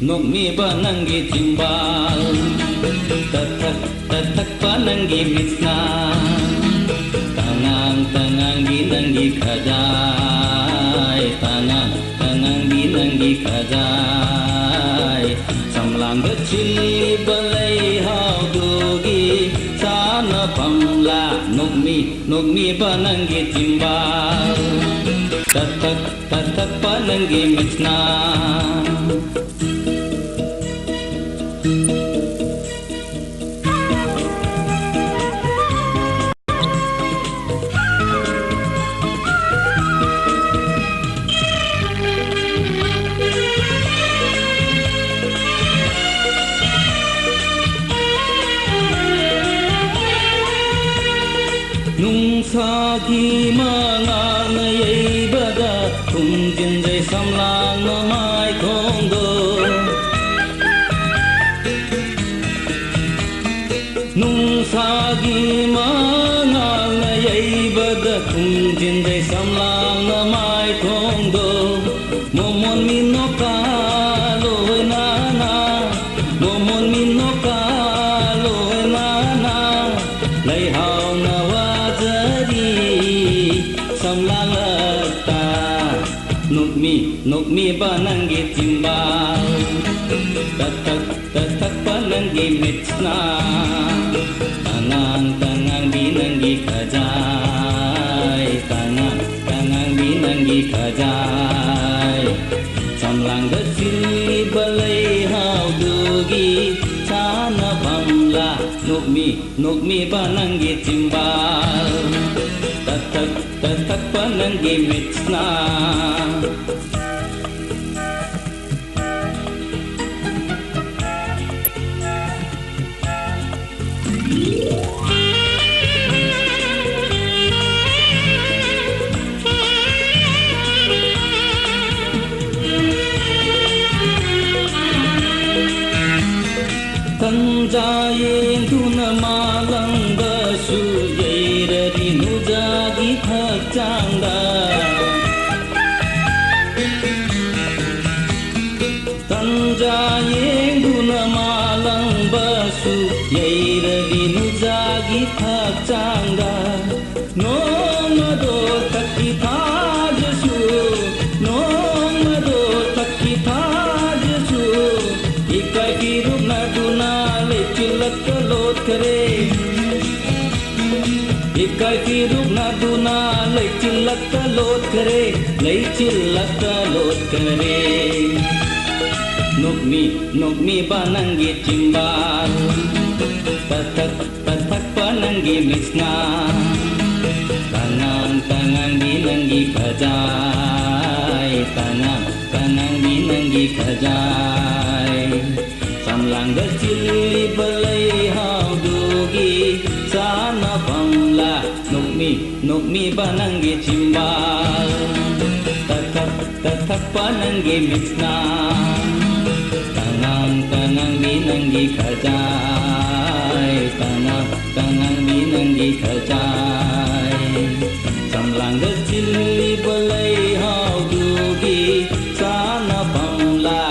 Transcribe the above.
nuk mi banangi timbal tatak panangi misna tangang binangi khajai tangang binangi khajai samlang gachili balai hau dugi sana pamla nuk mi banangi timbal tatak panangi misna Sagi mangal na yai bada tung jin jai samlang na mai kong do nung sagi mangal na yai bada tung jin jai samlang na mai kong do momon min no ka loi na na momon min no ka loi na na lai hao na samlalata nuk mi banangi timbal tatak panangi mitsna tangang binangi khajai tangang binangi khajai samlang gachili balai hau dugi sana pamla nuk mi banangi timbal tatak panangi mitsna tanjayeng tuna malang basu yairari nujagi khachangda tanjayeng tuna malang basu yairari nujagi khachangda nomado takki thajasu nomado takki thajasu ikai kirup na duna lechilak kalot kare ikai kirup na duna lechilak kalot kare nuk mi banangi timbal tatak panangi misna tangang binangi khajai tangang binangi khajai samlang gachili balai hau dugi sana pamla nuk mi banangi timbal tatak panangi misna tangang binangi khajai tangang binangi khajai samlang gachili balai hau dugi sana pamla